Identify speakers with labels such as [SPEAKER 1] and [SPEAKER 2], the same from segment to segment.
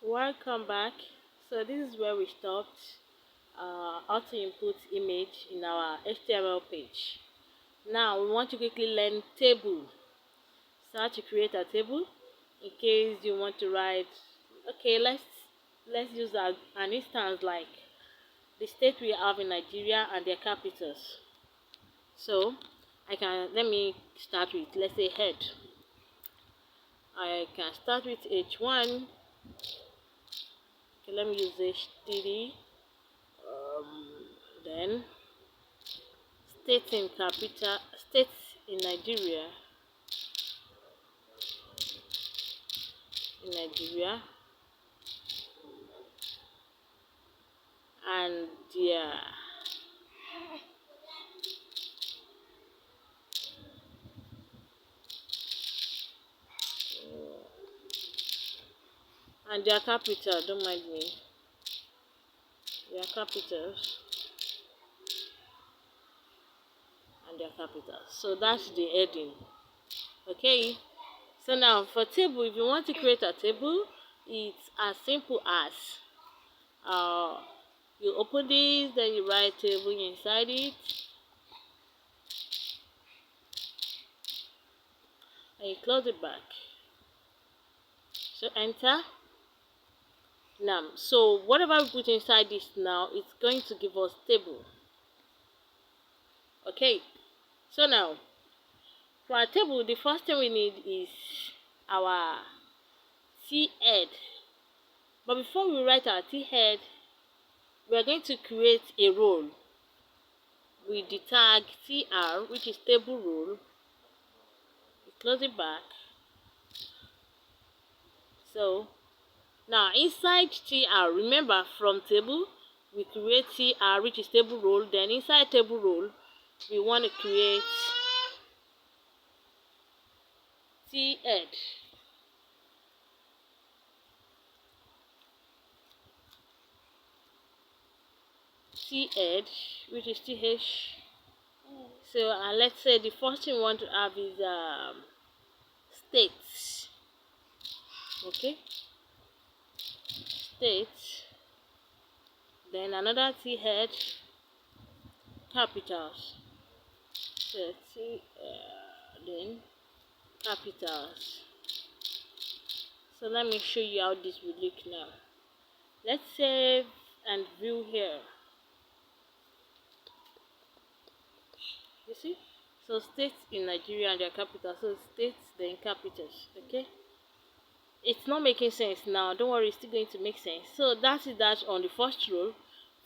[SPEAKER 1] Welcome back. So this is where we stopped. How to input image in our HTML page. Now we want to quickly learn table. So how to create a table in case you want to write. Okay, let's use an instance like the state we have in Nigeria and their capitals. So let me start with, let's say, head. I can start with H1. Okay, let me use H3. Then states in Nigeria, and their capital. Don't mind me. Their capitals and their capitals. So that's the heading. Okay. So now for table, if you want to create a table, it's as simple as you open this, then you write table inside it, and you close it back. So enter. Now, so whatever we put inside this now, it's going to give us table. Okay. So now, for our table, the first thing we need is our T head. But before we write our T head, we are going to create a role with the tag tr, which is table role. We close it back. So now inside tr, remember from table we create tr, which is table role. Then inside table role we want to create T head. T head, which is th. So let's say the first thing we want to have is states. Okay, states. Then another T head, capitals. So then capitals. So let me show you how this will look now. Let's save and view here. You see? So states in Nigeria and their capital. So states then capitals. Okay? It's not making sense now. Don't worry, it's still going to make sense. So that is that on the first row.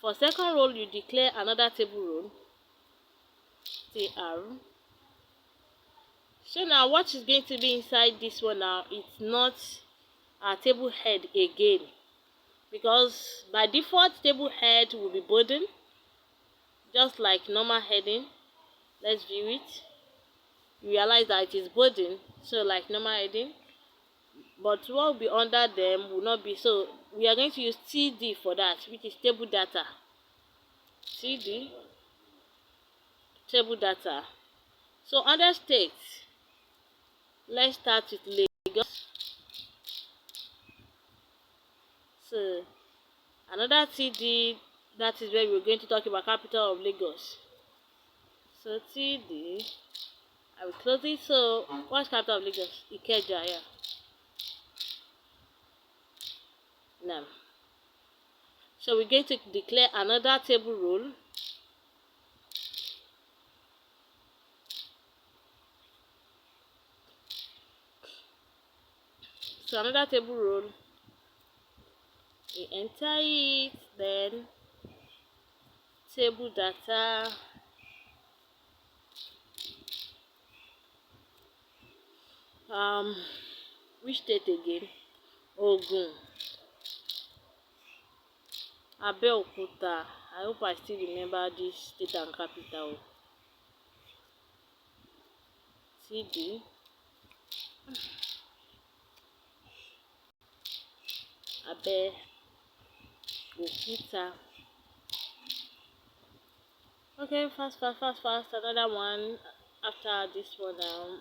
[SPEAKER 1] For second row, you declare another table role. TR. So now what is going to be inside this one now? It's not our table head again, because by default table head will be burden, just like normal heading. Let's view it. You realize that it is burden, so like normal heading, but what will be under them will not be. So we are going to use td for that, which is table data. Td, table data. So under states, let's start with Lagos. So another td, that is where we're going to talk about capital of Lagos. So td, I will close it. So what's capital of Lagos? Ikeja, yeah. Now, so we're going to declare another table role. So another table role, we enter it, then table data, which state again? Ogun, Abeokuta. I hope I still remember this state and capital. TD, Abeokuta. Okay, fast. Another one after this one now.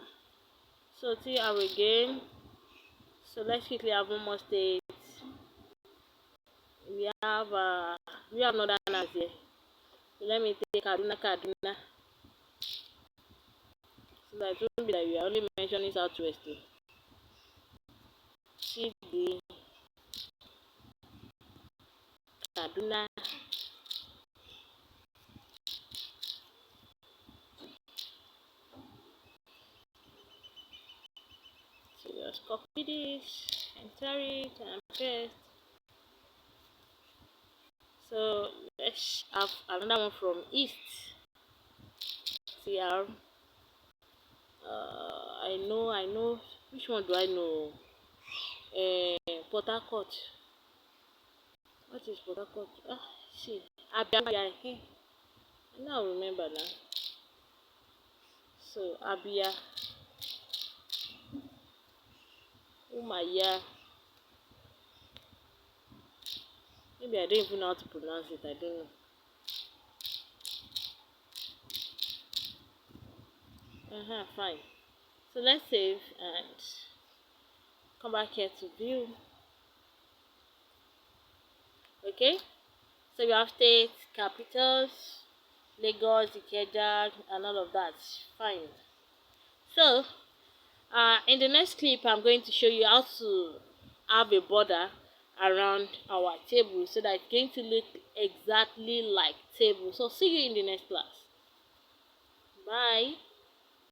[SPEAKER 1] So TR again. So let's quickly have one more state. have we have another Northerners here. So let me take Kaduna, so that it won't be that we are only mentioning Southwest. See the Kaduna. So just copy this, enter it, and paste. So let's have another one from East. CR. I know. Which one do I know? Port Harcourt. What is Port Harcourt? See, Abia. I now remember now. So Abia, Umaya. Maybe I don't even know how to pronounce it. I don't know. Fine. So let's save and come back here to view. Okay. So we have states, capitals, Lagos, Ikeja, and all of that. Fine. So in the next clip, I'm going to show you how to have a border around our table so that it's going to look exactly like table. So see you in the next class. Bye.